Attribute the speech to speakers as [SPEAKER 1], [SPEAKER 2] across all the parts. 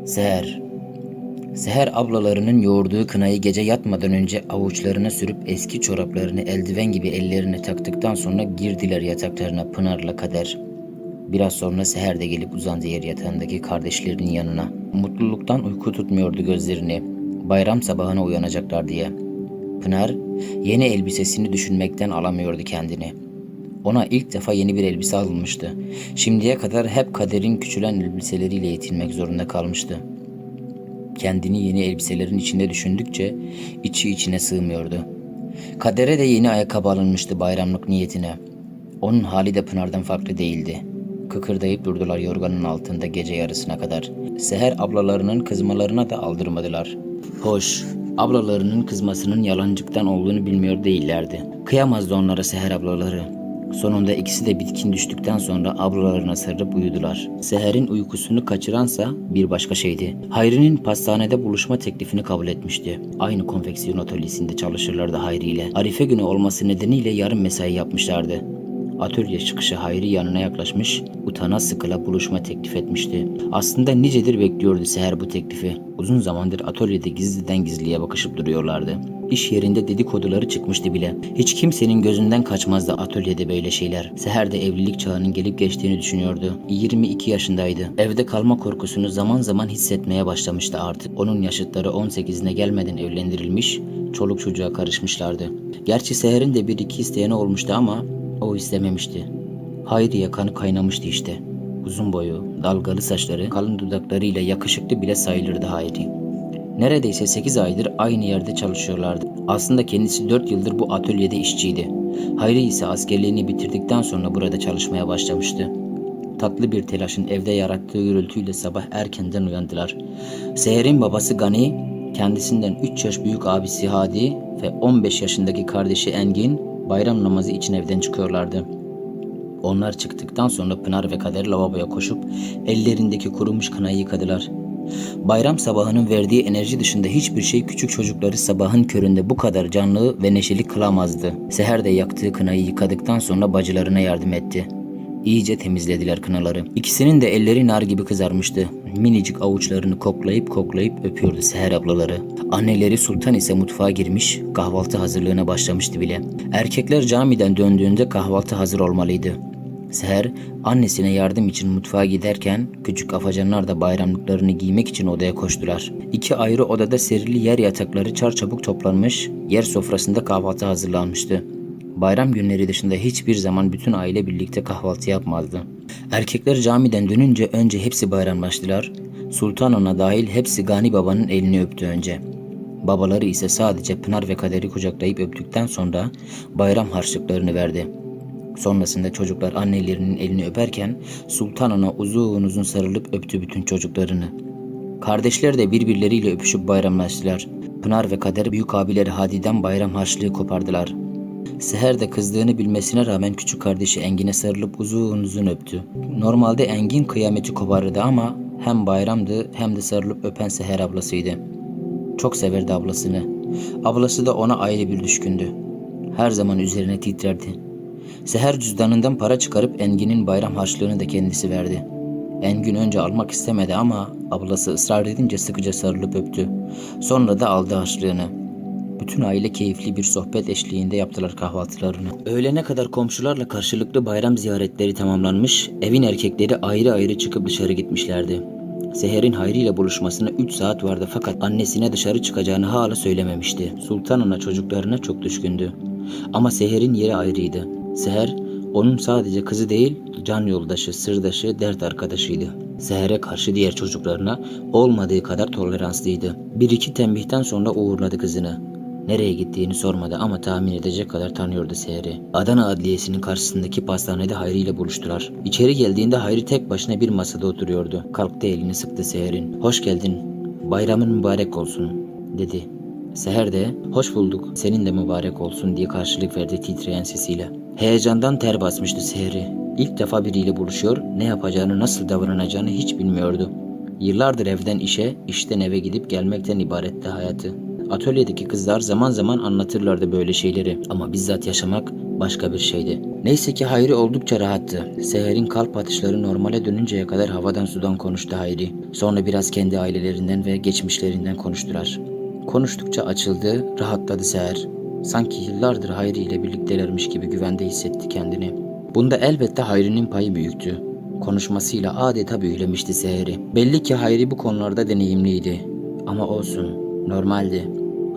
[SPEAKER 1] Seher. Seher ablalarının yoğurduğu kınayı gece yatmadan önce avuçlarına sürüp eski çoraplarını eldiven gibi ellerine taktıktan sonra girdiler yataklarına Pınar'la Kader. Biraz sonra Seher de gelip uzandı yer yatağındaki kardeşlerinin yanına. Mutluluktan uyku tutmuyordu gözlerini. Bayram sabahına uyanacaklar diye. Pınar yeni elbisesini düşünmekten alamıyordu kendini. Ona ilk defa yeni bir elbise alınmıştı. Şimdiye kadar hep Kader'in küçülen elbiseleriyle yetinmek zorunda kalmıştı. Kendini yeni elbiselerin içinde düşündükçe içi içine sığmıyordu. Kader'e de yeni ayakkabı alınmıştı bayramlık niyetine. Onun hali de Pınar'dan farklı değildi. Kıkırdayıp durdular yorganın altında gece yarısına kadar. Seher ablalarının kızmalarına da aldırmadılar. Hoş, ablalarının kızmasının yalancıktan olduğunu bilmiyor değillerdi. Kıyamazdı onlara Seher ablaları. Sonunda ikisi de bitkin düştükten sonra ablalarına sarılıp uyudular. Seher'in uykusunu kaçıransa bir başka şeydi. Hayri'nin pastanede buluşma teklifini kabul etmişti. Aynı konfeksiyon atölyesinde çalışırlardı Hayri ile. Arife günü olması nedeniyle yarım mesai yapmışlardı. Atölye çıkışı Hayri yanına yaklaşmış, utana sıkıla buluşma teklif etmişti. Aslında nicedir bekliyordu Seher bu teklifi. Uzun zamandır atölyede gizliden gizliye bakışıp duruyorlardı. İş yerinde dedikoduları çıkmıştı bile. Hiç kimsenin gözünden kaçmazdı atölyede böyle şeyler. Seher de evlilik çağının gelip geçtiğini düşünüyordu. 22 yaşındaydı. Evde kalma korkusunu zaman zaman hissetmeye başlamıştı artık. Onun yaşıtları 18'ine gelmeden evlendirilmiş, çoluk çocuğa karışmışlardı. Gerçi Seher'in de bir iki isteyeni olmuştu ama o istememişti. Hayriye kanı kaynamıştı işte. Uzun boyu, dalgalı saçları, kalın dudaklarıyla yakışıklı bile sayılırdı Hayri. Neredeyse 8 aydır aynı yerde çalışıyorlardı. Aslında kendisi 4 yıldır bu atölyede işçiydi. Hayri ise askerliğini bitirdikten sonra burada çalışmaya başlamıştı. Tatlı bir telaşın evde yarattığı gürültüyle sabah erkenden uyandılar. Seher'in babası Gani, kendisinden 3 yaş büyük abisi Hadi ve 15 yaşındaki kardeşi Engin bayram namazı için evden çıkıyorlardı. Onlar çıktıktan sonra Pınar ve Kader lavaboya koşup ellerindeki kurumuş kınayı yıkadılar. Bayram sabahının verdiği enerji dışında hiçbir şey küçük çocukları sabahın köründe bu kadar canlı ve neşeli kılamazdı. Seher de yaktığı kınayı yıkadıktan sonra bacılarına yardım etti. İyice temizlediler kınaları. İkisinin de elleri nar gibi kızarmıştı. Minicik avuçlarını koklayıp öpüyordu Seher ablaları. Anneleri Sultan ise mutfağa girmiş, kahvaltı hazırlığına başlamıştı bile. Erkekler camiden döndüğünde kahvaltı hazır olmalıydı. Seher annesine yardım için mutfağa giderken küçük afacanlar da bayramlıklarını giymek için odaya koştular. İki ayrı odada serili yer yatakları çarçabuk toplanmış, yer sofrasında kahvaltı hazırlanmıştı. Bayram günleri dışında hiçbir zaman bütün aile birlikte kahvaltı yapmazdı. Erkekler camiden dönünce önce hepsi bayramlaştılar. Sultan Ana dahil hepsi Gani Baba'nın elini öptü önce. Babaları ise sadece Pınar ve Kader'i kucaklayıp öptükten sonra bayram harçlıklarını verdi. Sonrasında çocuklar annelerinin elini öperken Sultan Ana uzun uzun sarılıp öptü bütün çocuklarını. Kardeşler de birbirleriyle öpüşüp bayramlaştılar. Pınar ve Kader büyük abileri Hadi'den bayram harçlığı kopardılar. Seher de kızdığını bilmesine rağmen küçük kardeşi Engin'e sarılıp uzun uzun öptü. Normalde Engin kıyameti koparırdı ama hem bayramdı hem de sarılıp öpen Seher ablasıydı. Çok severdi ablasını. Ablası da ona ayrı bir düşkündü. Her zaman üzerine titrerdi. Seher cüzdanından para çıkarıp Engin'in bayram harçlığını da kendisi verdi. Engin önce almak istemedi ama ablası ısrar edince sıkıca sarılıp öptü. Sonra da aldı harçlığını. Bütün aile keyifli bir sohbet eşliğinde yaptılar kahvaltılarını. Öğlene kadar komşularla karşılıklı bayram ziyaretleri tamamlanmış, evin erkekleri ayrı ayrı çıkıp dışarı gitmişlerdi. Seher'in Hayri ile buluşmasına 3 saat vardı fakat annesine dışarı çıkacağını hala söylememişti. Sultan Ana çocuklarına çok düşkündü. Ama Seher'in yeri ayrıydı. Seher, onun sadece kızı değil, can yoldaşı, sırdaşı, dert arkadaşıydı. Seher'e karşı diğer çocuklarına olmadığı kadar toleranslıydı. Bir iki tembihten sonra uğurladı kızını. Nereye gittiğini sormadı ama tahmin edecek kadar tanıyordu Seher'i. Adana Adliyesi'nin karşısındaki pastanede Hayri ile buluştular. İçeri geldiğinde Hayri tek başına bir masada oturuyordu. Kalktı elini sıktı Seher'in. "Hoş geldin, bayramın mübarek olsun," dedi. Seher de "Hoş bulduk, senin de mübarek olsun," diye karşılık verdi titreyen sesiyle. Heyecandan ter basmıştı Seher'i. İlk defa biriyle buluşuyor, ne yapacağını, nasıl davranacağını hiç bilmiyordu. Yıllardır evden işe, işten eve gidip gelmekten ibaretti hayatı. Atölyedeki kızlar zaman zaman anlatırlardı böyle şeyleri ama bizzat yaşamak başka bir şeydi. Neyse ki Hayri oldukça rahattı. Seher'in kalp atışları normale dönünceye kadar havadan sudan konuştu Hayri. Sonra biraz kendi ailelerinden ve geçmişlerinden konuştular. Konuştukça açıldı, rahatladı Seher. Sanki yıllardır Hayri ile birliktelermiş gibi güvende hissetti kendini. Bunda elbette Hayri'nin payı büyüktü. Konuşmasıyla adeta büyülemişti Seher'i. Belli ki Hayri bu konularda deneyimliydi. Ama olsun, normaldi.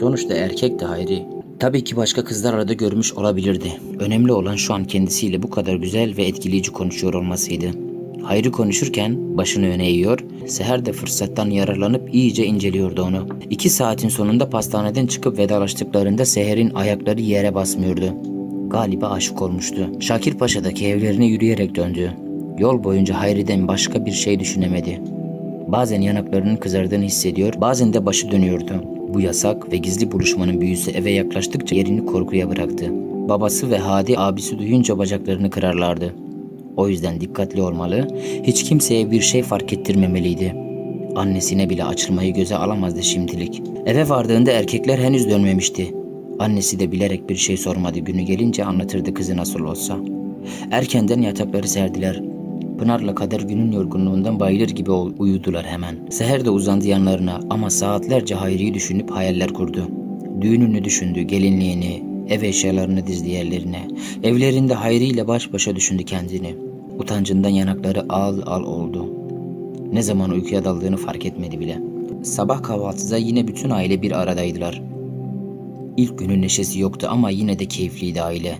[SPEAKER 1] Sonuçta erkekti Hayri. Tabii ki başka kızlarla da görmüş olabilirdi. Önemli olan şu an kendisiyle bu kadar güzel ve etkileyici konuşuyor olmasıydı. Hayri konuşurken başını öne eğiyor, Seher de fırsattan yararlanıp iyice inceliyordu onu. 2 saatin sonunda pastaneden çıkıp vedalaştıklarında Seher'in ayakları yere basmıyordu. Galiba aşık olmuştu. Şakirpaşa'daki evlerine yürüyerek döndü. Yol boyunca Hayri'den başka bir şey düşünemedi. Bazen yanaklarının kızardığını hissediyor, bazen de başı dönüyordu. Bu yasak ve gizli buluşmanın büyüsü eve yaklaştıkça yerini korkuya bıraktı. Babası ve Hadi abisi duyunca bacaklarını kırarlardı. O yüzden dikkatli olmalı, hiç kimseye bir şey fark ettirmemeliydi. Annesine bile açılmayı göze alamazdı şimdilik. Eve vardığında erkekler henüz dönmemişti. Annesi de bilerek bir şey sormadı, günü gelince anlatırdı kızı nasıl olsa. Erkenden yatakları serdiler. Pınar'la Kader günün yorgunluğundan bayılır gibi uyudular hemen. Seher de uzandı yanlarına ama saatlerce Hayri'yi düşünüp hayaller kurdu. Düğününü düşündü, gelinliğini, ev eşyalarını dizdi yerlerine. Evlerinde Hayri ile baş başa düşündü kendini. Utancından yanakları al al oldu. Ne zaman uykuya daldığını fark etmedi bile. Sabah kahvaltıda yine bütün aile bir aradaydılar. İlk günün neşesi yoktu ama yine de keyifliydi aile.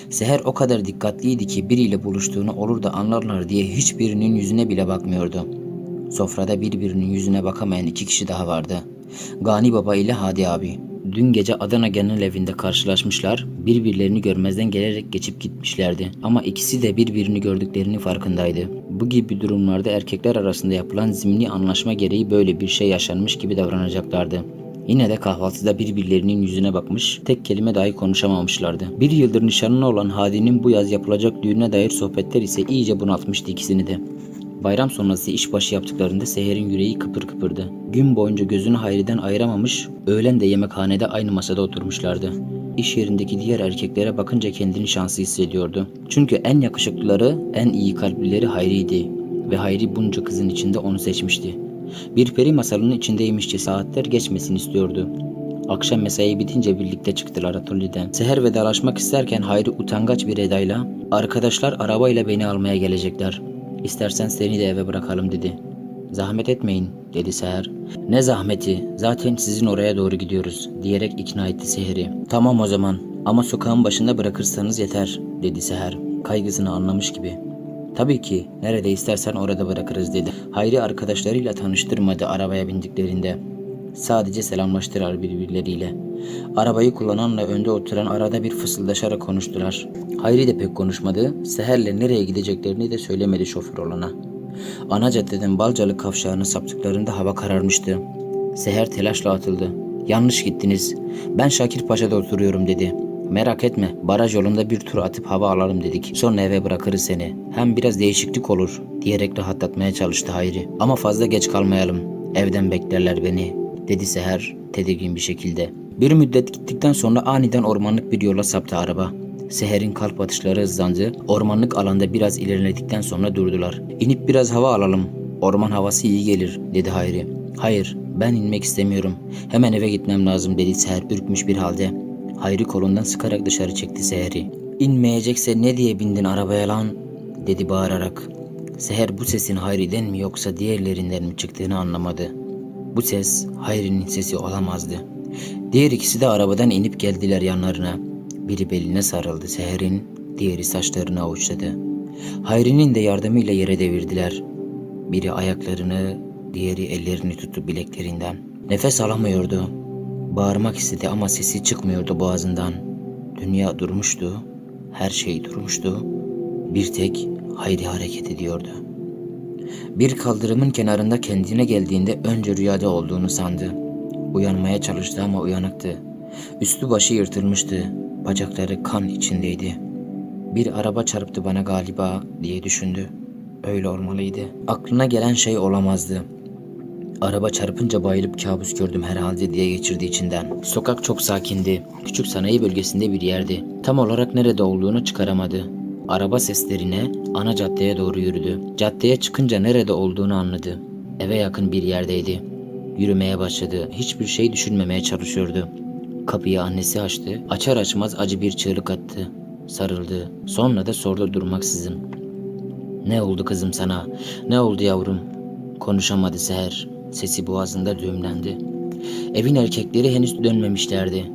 [SPEAKER 1] Seher o kadar dikkatliydi ki biriyle buluştuğunu olur da anlarlar diye hiçbirinin yüzüne bile bakmıyordu. Sofrada birbirinin yüzüne bakamayan 2 kişi daha vardı. Gani Baba ile Hadi abi. Dün gece Adana genel evinde karşılaşmışlar, birbirlerini görmezden gelerek geçip gitmişlerdi. Ama ikisi de birbirini gördüklerinin farkındaydı. Bu gibi durumlarda erkekler arasında yapılan zimni anlaşma gereği böyle bir şey yaşanmış gibi davranacaklardı. Yine de kahvaltıda birbirlerinin yüzüne bakmış, tek kelime dahi konuşamamışlardı. 1 yıldır nişanlı olan Hadi'nin bu yaz yapılacak düğüne dair sohbetler ise iyice bunaltmıştı ikisini de. Bayram sonrası işbaşı yaptıklarında Seher'in yüreği kıpır kıpırdı. Gün boyunca gözünü Hayri'den ayıramamış, öğlen de yemekhanede aynı masada oturmuşlardı. İş yerindeki diğer erkeklere bakınca kendini şanslı hissediyordu. Çünkü en yakışıklıları, en iyi kalplileri Hayri'ydi ve Hayri bunca kızın içinde onu seçmişti. Bir peri masalının içindeymişçe saatler geçmesini istiyordu. Akşam mesai bitince birlikte çıktılar atölyeden. Seher vedalaşmak isterken Hayri utangaç bir edayla "Arkadaşlar arabayla beni almaya gelecekler. İstersen seni de eve bırakalım" dedi. "Zahmet etmeyin" dedi Seher. "Ne zahmeti, zaten sizin oraya doğru gidiyoruz" diyerek ikna etti Seher'i. "Tamam o zaman ama sokağın başında bırakırsanız yeter" dedi Seher kaygısını anlamış gibi. "Tabii ki, nerede istersen orada bırakırız" dedi. Hayri arkadaşlarıyla tanıştırmadı arabaya bindiklerinde. Sadece selamlaştılar birbirleriyle. Arabayı kullananla önde oturan arada bir fısıldaşarak konuştular. Hayri de pek konuşmadı. Seher'le nereye gideceklerini de söylemedi şoför olana. Ana caddeden Balcalı kavşağına saptıklarında hava kararmıştı. Seher telaşla atıldı. "Yanlış gittiniz. Ben Şakirpaşa'da oturuyorum" dedi. "Merak etme, baraj yolunda bir tur atıp hava alalım dedik. Sonra eve bırakırız seni. Hem biraz değişiklik olur" diyerek rahatlatmaya çalıştı Hayri. "Ama fazla geç kalmayalım. Evden beklerler beni" dedi Seher tedirgin bir şekilde. Bir müddet gittikten sonra aniden ormanlık bir yola saptı araba. Seher'in kalp atışları hızlandı. Ormanlık alanda biraz ilerledikten sonra durdular. "İnip biraz hava alalım. Orman havası iyi gelir" dedi Hayri. "Hayır, ben inmek istemiyorum. Hemen eve gitmem lazım" dedi Seher ürkmüş bir halde. Hayri kolundan sıkarak dışarı çekti Seher'i. "İnmeyecekse ne diye bindin arabaya lan?" dedi bağırarak. Seher bu sesin Hayri'den mi yoksa diğerlerinden mi çıktığını anlamadı. Bu ses Hayri'nin sesi olamazdı. Diğer ikisi de arabadan inip geldiler yanlarına. Biri beline sarıldı Seher'in, diğeri saçlarını avuçladı. Hayri'nin de yardımıyla yere devirdiler. Biri ayaklarını, diğeri ellerini tuttu bileklerinden. Nefes alamıyordu. Bağırmak istedi ama sesi çıkmıyordu boğazından. Dünya durmuştu, her şey durmuştu. Bir tek Hayri hareket ediyordu. Bir kaldırımın kenarında kendine geldiğinde önce rüyada olduğunu sandı. Uyanmaya çalıştı ama uyanıktı. Üstü başı yırtılmıştı. Bacakları kan içindeydi. "Bir araba çarptı bana galiba" diye düşündü. Öyle olmalıydı. Aklına gelen şey olamazdı. "Araba çarpınca bayılıp kabus gördüm herhalde" diye geçirdi içinden. Sokak çok sakindi. Küçük sanayi bölgesinde bir yerdi. Tam olarak nerede olduğunu çıkaramadı. Araba seslerine ana caddeye doğru yürüdü. Caddeye çıkınca nerede olduğunu anladı. Eve yakın bir yerdeydi. Yürümeye başladı. Hiçbir şey düşünmemeye çalışıyordu. Kapıyı annesi açtı. Açar açmaz acı bir çığlık attı. Sarıldı. Sonra da sordu durmaksızın. "Ne oldu kızım sana? Ne oldu yavrum?" Konuşamadı Seher. Sesi boğazında düğümlendi. Evin erkekleri henüz dönmemişlerdi.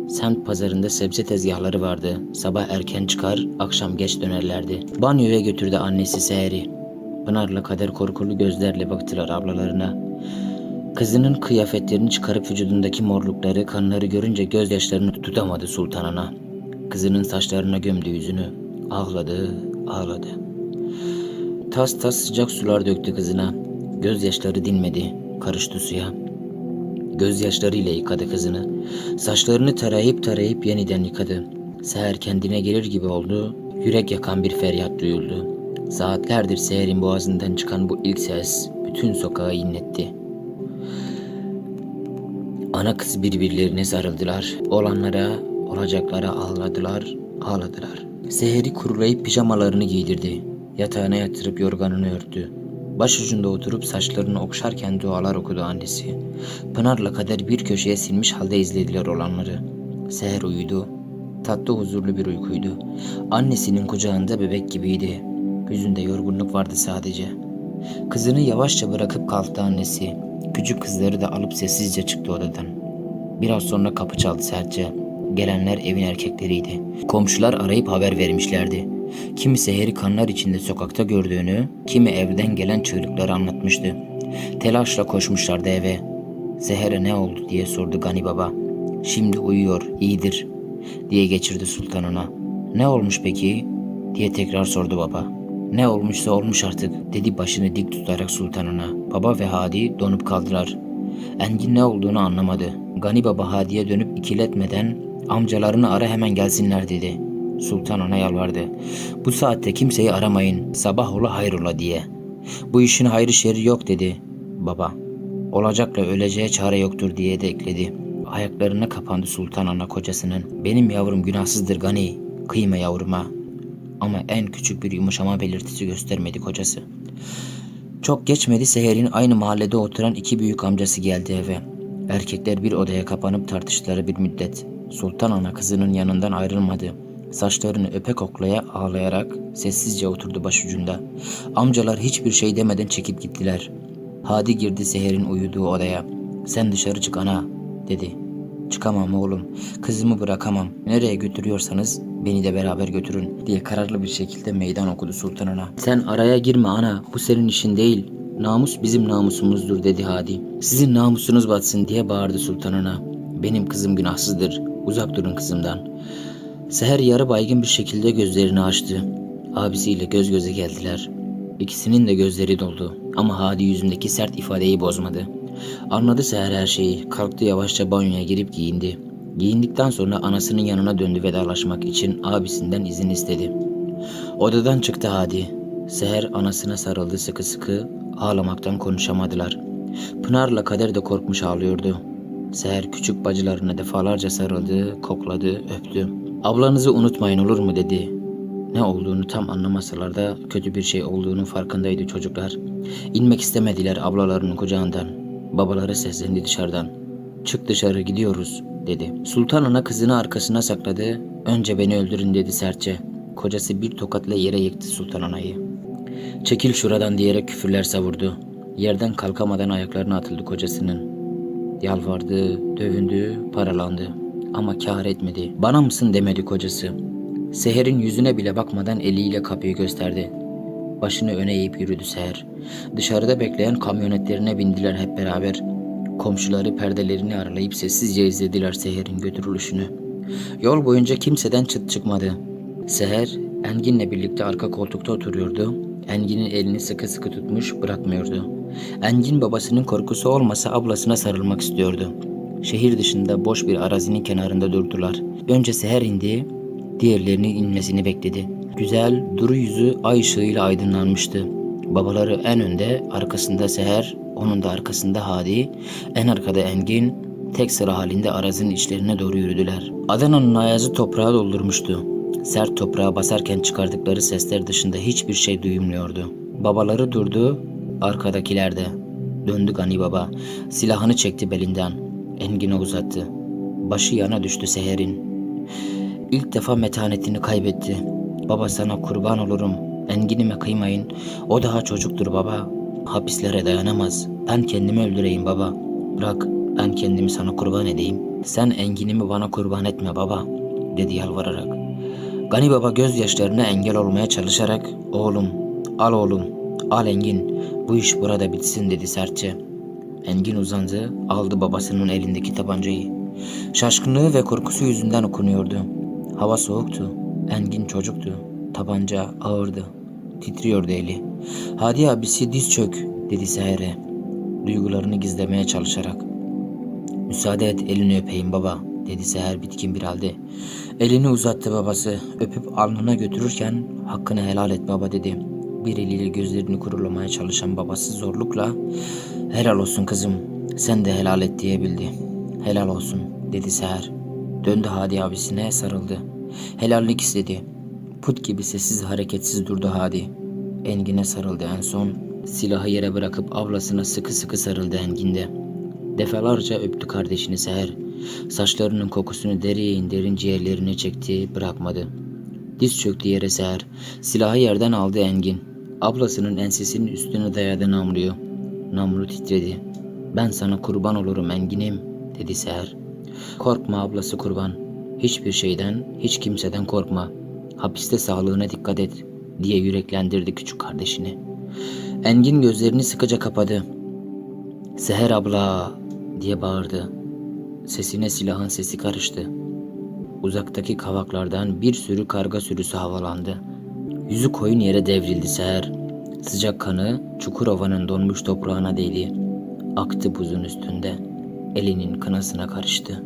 [SPEAKER 1] Semt pazarında sebze tezgahları vardı. Sabah erken çıkar, akşam geç dönerlerdi. Banyoya götürdü annesi Seher'i. Pınar'la Kader korkulu gözlerle baktılar ablalarına. Kızının kıyafetlerini çıkarıp vücudundaki morlukları, kanları görünce gözyaşlarını tutamadı Sultan Ana. Kızının saçlarına gömdü yüzünü. Ağladı, ağladı. Tas tas sıcak sular döktü kızına. Gözyaşları dinmedi, karıştı suya. Gözyaşlarıyla yıkadı kızını. Saçlarını tarayıp yeniden yıkadı. Seher kendine gelir gibi oldu. Yürek yakan bir feryat duyuldu. Saatlerdir Seher'in boğazından çıkan bu ilk ses bütün sokağı inletti. Ana kız birbirlerine sarıldılar. Olanlara, olacaklara ağladılar. Seher'i kurulayıp pijamalarını giydirdi. Yatağına yatırıp yorganını örttü. Başucunda oturup saçlarını okşarken dualar okudu annesi. Pınar'la Kader bir köşeye silmiş halde izlediler olanları. Seher uyudu. Tatlı huzurlu bir uykuydu. Annesinin kucağında bebek gibiydi. Yüzünde yorgunluk vardı sadece. Kızını yavaşça bırakıp kalktı annesi. Küçük kızları da alıp sessizce çıktı odadan. Biraz sonra kapı çaldı sertçe. Gelenler evin erkekleriydi. Komşular arayıp haber vermişlerdi. Kimi Seher'i kanlar içinde sokakta gördüğünü, kimi evden gelen çığlıkları anlatmıştı. Telaşla koşmuşlardı eve. "Seher'e ne oldu?" diye sordu Gani Baba. "Şimdi uyuyor, iyidir," diye geçirdi Sultan Ana. "Ne olmuş peki?" diye tekrar sordu baba. "Ne olmuşsa olmuş artık," dedi başını dik tutarak Sultan Ana. Baba ve Hadi donup kaldılar. Engin ne olduğunu anlamadı. Gani Baba Hadi'ye dönüp ikiletmeden "Amcalarını ara, hemen gelsinler," dedi. Sultan Ana yalvardı. "Bu saatte kimseyi aramayın, sabah ola hayrola," diye. "Bu işin hayrı şerri yok," dedi baba. "Olacakla öleceğe çare yoktur," diye de ekledi. Ayaklarına kapandı Sultan Ana kocasının. "Benim yavrum günahsızdır Gani, kıyma yavruma." Ama en küçük bir yumuşama belirtisi göstermedi kocası. Çok geçmedi, Seher'in aynı mahallede oturan iki büyük amcası geldi eve. Erkekler bir odaya kapanıp tartıştılar bir müddet. Sultan Ana kızının yanından ayrılmadı. Saçlarını öpe koklaya ağlayarak sessizce oturdu başucunda. Amcalar hiçbir şey demeden çekip gittiler. Hadi girdi Seher'in uyuduğu odaya. "Sen dışarı çık ana," dedi. "Çıkamam oğlum, kızımı bırakamam. Nereye götürüyorsanız beni de beraber götürün," diye kararlı bir şekilde meydan okudu Sultan Ana. "Sen araya girme ana, bu senin işin değil. Namus bizim namusumuzdur," dedi Hadi. "Sizin namusunuz batsın," diye bağırdı Sultan Ana. "Benim kızım günahsızdır, uzak durun kızımdan." Seher yarı baygın bir şekilde gözlerini açtı. Abisiyle göz göze geldiler. İkisinin de gözleri doldu ama Hadi yüzündeki sert ifadeyi bozmadı. Anladı Seher her şeyi. Kalktı, yavaşça banyoya girip giyindi. Giyindikten sonra anasının yanına döndü vedalaşmak için abisinden izin istedi. Odadan çıktı Hadi. Seher anasına sarıldı sıkı sıkı. Ağlamaktan konuşamadılar. Pınar'la Kader de korkmuş ağlıyordu. Seher küçük bacılarına defalarca sarıldı, kokladı, öptü. "Ablanızı unutmayın olur mu?" dedi. Ne olduğunu tam anlamasalar da kötü bir şey olduğunun farkındaydı çocuklar. İnmek istemediler ablalarının kucağından. Babaları seslendi dışarıdan. "Çık dışarı, gidiyoruz," dedi. Sultan Ana kızını arkasına sakladı. "Önce beni öldürün," dedi sertçe. Kocası bir tokatla yere yıktı Sultan Ana'yı. "Çekil şuradan," diyerek küfürler savurdu. Yerden kalkamadan ayaklarına atıldı kocasının. Yalvardı, dövündü, paralandı. Ama kâr etmedi. "Bana mısın?" demedi kocası. Seher'in yüzüne bile bakmadan eliyle kapıyı gösterdi. Başını öne eğip yürüdü Seher. Dışarıda bekleyen kamyonetlerine bindiler hep beraber. Komşuları perdelerini aralayıp sessizce izlediler Seher'in götürülüşünü. Yol boyunca kimseden çıt çıkmadı. Seher, Engin'le birlikte arka koltukta oturuyordu. Engin'in elini sıkı sıkı tutmuş, bırakmıyordu. Engin babasının korkusu olmasa ablasına sarılmak istiyordu. Şehir dışında boş bir arazinin kenarında durdular. Önce Seher indi, diğerlerinin inmesini bekledi. Güzel, duru yüzü ay ışığıyla aydınlanmıştı. Babaları en önde, arkasında Seher, onun da arkasında Hadi, en arkada Engin, tek sıra halinde arazinin içlerine doğru yürüdüler. Adana'nın ayazı toprağı doldurmuştu. Sert toprağa basarken çıkardıkları sesler dışında hiçbir şey duyulmuyordu. Babaları durdu, arkadakiler de. Döndü Gani Baba. Silahını çekti belinden. Engin'e uzattı. Başı yana düştü Seher'in. İlk defa metanetini kaybetti. Baba sana kurban olurum. Engin'ime kıymayın. O daha çocuktur baba. Hapislere dayanamaz. Ben kendimi öldüreyim baba. Bırak ben kendimi sana kurban edeyim. Sen Engin'imi bana kurban etme baba, dedi yalvararak. Gani Baba gözyaşlarına engel olmaya çalışarak oğlum, al Engin, bu iş burada bitsin dedi sertçe. Engin uzandı, aldı babasının elindeki tabancayı. Şaşkınlığı ve korkusu yüzünden okunuyordu. Hava soğuktu, Engin çocuktu, tabanca ağırdı, titriyordu eli. Hadi abisi diz çök dedi Seher'e, duygularını gizlemeye çalışarak. Müsaade et elini öpeyim baba, dedi Seher bitkin bir halde. Elini uzattı babası, öpüp alnına götürürken hakkını helal et baba dedi. Bir eliyle gözlerini kurulamaya çalışan babası zorlukla helal olsun kızım, sen de helal et diyebildi. Helal olsun dedi Seher. Döndü Hadi abisine sarıldı. Helallik istedi. Put gibi sessiz hareketsiz durdu Hadi. Engin'e sarıldı en son. Silahı yere bırakıp ablasına sıkı sıkı sarıldı Engin de. Defalarca öptü kardeşini Seher. Saçlarının kokusunu derin ciğerlerine çekti, bırakmadı. Diz çöktü yere Seher. Silahı yerden aldı Engin. Ablasının ensesinin üstüne dayadı namluyu. Namlu titredi. Ben sana kurban olurum Engin'im, dedi Seher. Korkma ablası kurban. Hiçbir şeyden, hiç kimseden korkma. Hapiste sağlığına dikkat et, diye yüreklendirdi küçük kardeşini. Engin gözlerini sıkıca kapadı. Seher abla, diye bağırdı. Sesine silahın sesi karıştı. Uzaktaki kavaklardan bir sürü karga sürüsü havalandı. Yüzü koyun yere devrildi Seher. Sıcak kanı Çukurova'nın donmuş toprağına değdi. Aktı buzun üstünde. Elinin kınasına karıştı.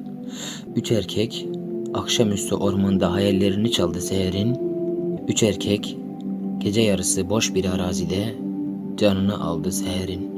[SPEAKER 1] 3 erkek akşamüstü ormanda hayallerini çaldı Seher'in. 3 erkek gece yarısı boş bir arazide canını aldı Seher'in.